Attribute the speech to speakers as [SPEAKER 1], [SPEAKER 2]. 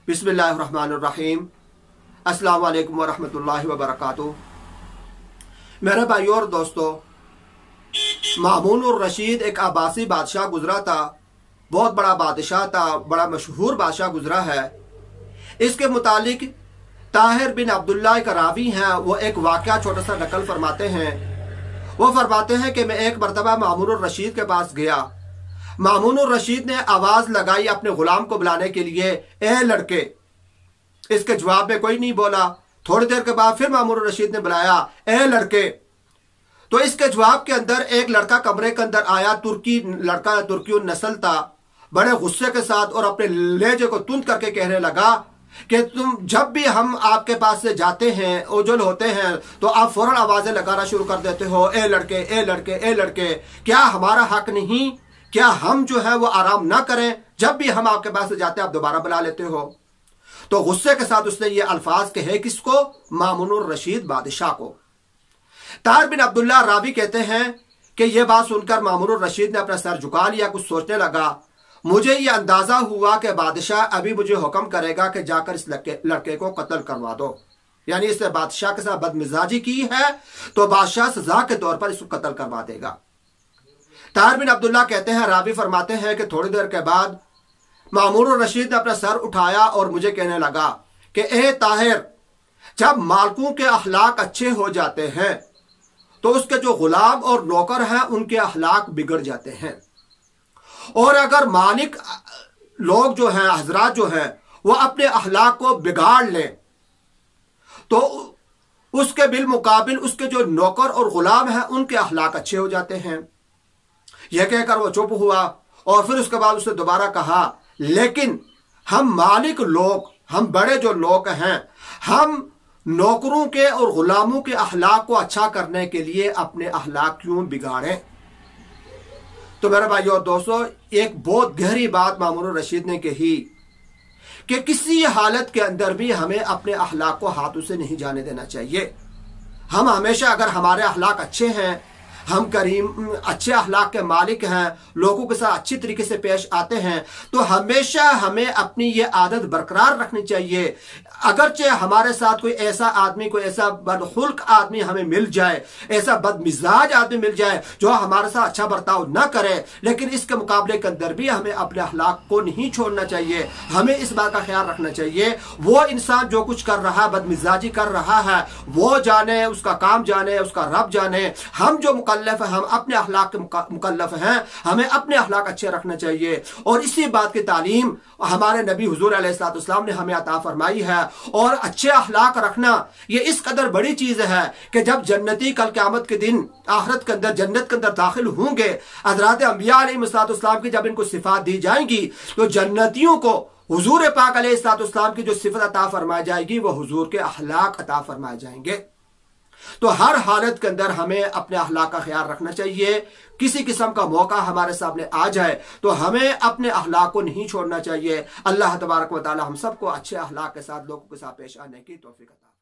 [SPEAKER 1] बिस्मिल्लाहिर्रहमानिर्रहीम। अस्सलाम वालेकुम वरहमतुल्लाहि वबरकातुहू। मेरे भाइयों और दोस्तों, मामूनुर रशीद एक अब्बासी बादशाह गुजरा था। बहुत बड़ा बादशाह था, बड़ा मशहूर बादशाह गुजरा है। इसके मुतालिक ताहिर बिन अब्दुल्लाह का रावी हैं, वो एक वाक़या छोटा सा नकल फरमाते हैं। वो फरमाते हैं कि मैं एक मरतबा मामूनुर रशीद के पास गया। मामूनुर रशीद ने आवाज़ लगाई अपने गुलाम को बुलाने के लिए, ए लड़के। इसके जवाब में कोई नहीं बोला। थोड़ी देर के बाद फिर मामूनुर रशीद ने बुलाया, ए लड़के। तो इसके जवाब के अंदर एक लड़का कमरे के अंदर आया। तुर्की लड़का, तुर्की नस्ल था। बड़े गुस्से के साथ और अपने लहजे को तुंद करके कहने लगा कि तुम जब भी हम आपके पास से जाते हैं, ओझल होते हैं, तो आप फौरन आवाजें लगाना शुरू कर देते हो, ए लड़के, ए लड़के, ए लड़के। क्या हमारा हक नहीं? क्या हम जो है वो आराम ना करें? जब भी हम आपके पास से जाते हैं आप दोबारा बुला लेते हो। तो गुस्से के साथ उसने ये अल्फाज कहे, किसको? मामूनुर रशीद बादशाह को। ताहिर बिन अब्दुल्लाह रावी कहते हैं कि यह बात सुनकर मामूनुर रशीद ने अपना सर झुका लिया, कुछ सोचने लगा। मुझे यह अंदाजा हुआ कि बादशाह अभी मुझे हुक्म करेगा कि जाकर इस लड़के को कत्ल करवा दो। यानी इसने बादशाह के साथ बदमिजाजी की है, तो बादशाह सजा के तौर पर इसको कत्ल करवा देगा। ताहिर बिन अब्दुल्लाह कहते हैं, रावी फरमाते हैं कि थोड़ी देर के बाद मामूनुर रशीद ने अपना सर उठाया और मुझे कहने लगा कि ए ताहिर, जब मालिकों के अखलाक अच्छे हो जाते हैं तो उसके जो गुलाम और नौकर हैं उनके अखलाक बिगड़ जाते हैं। और अगर मालिक लोग जो हैं, हजरात जो हैं, वो अपने अखलाक को बिगाड़ लें तो उसके बिलमुकाबिल उसके जो नौकर और गुलाम हैं उनके अखलाक अच्छे हो जाते हैं। यह कहकर वो चुप हुआ और फिर उसके बाद उसने दोबारा कहा, लेकिन हम मालिक लोग, हम बड़े जो लोग हैं, हम नौकरों के और गुलामों के अखलाक को अच्छा करने के लिए अपने अखलाक क्यों बिगाड़ें? तो मेरे भाइयों और दोस्तों, एक बहुत गहरी बात मामूनुर रशीद ने कही कि किसी हालत के अंदर भी हमें अपने अखलाक को हाथों से नहीं जाने देना चाहिए। हम हमेशा, अगर हमारे अखलाक अच्छे हैं, हम करीम अच्छे अखलाक के मालिक हैं, लोगों के साथ अच्छी तरीके से पेश आते हैं, तो हमेशा हमें अपनी ये आदत बरकरार रखनी चाहिए। अगरचे हमारे साथ कोई ऐसा आदमी, कोई ऐसा बदखुल्क आदमी हमें मिल जाए, ऐसा बदमिजाज आदमी मिल जाए जो हमारे साथ अच्छा बर्ताव न करे, लेकिन इसके मुकाबले के अंदर भी हमें अपने अखलाक को नहीं छोड़ना चाहिए। हमें इस बात का ख्याल रखना चाहिए, वो इंसान जो कुछ कर रहा है, बदमिजाजी कर रहा है, वो जाने, उसका काम जाने, उसका रब जाने। हम जो मुकल्लफ है, हम अपने अखलाक के मुकल्लफ हैं, हमें अपने अखलाक अच्छे रखना चाहिए। और इसी बात की तालीम हमारे नबी हुजूर अलैहिस्सलाम ने हमें अता फरमाई है। और अच्छे अखलाक रखना ये इस कदर बड़ी चीज है कि जब जन्नती कल क़यामत के दिन आखिरत के अंदर, जन्नत के अंदर दाखिल होंगे, हज़रात अंबिया अलैहिस्सलाम की जब इनको सिफात दी जाएंगी, तो जन्नतियों को हुजूर पाक अलैहिस्सलाम की जो सिफत अता फरमाई जाएगी, वो हुजूर के अखलाक अता फरमाए जाएंगे। तो हर हालत के अंदर हमें अपने अखलाक का ख्याल रखना चाहिए। किसी किस्म का मौका हमारे सामने आ जाए तो हमें अपने अखलाक को नहीं छोड़ना चाहिए। अल्लाह तबारक व तआला हम सबको अच्छे अखलाक के साथ लोगों के साथ पेश आने की तौफीक अता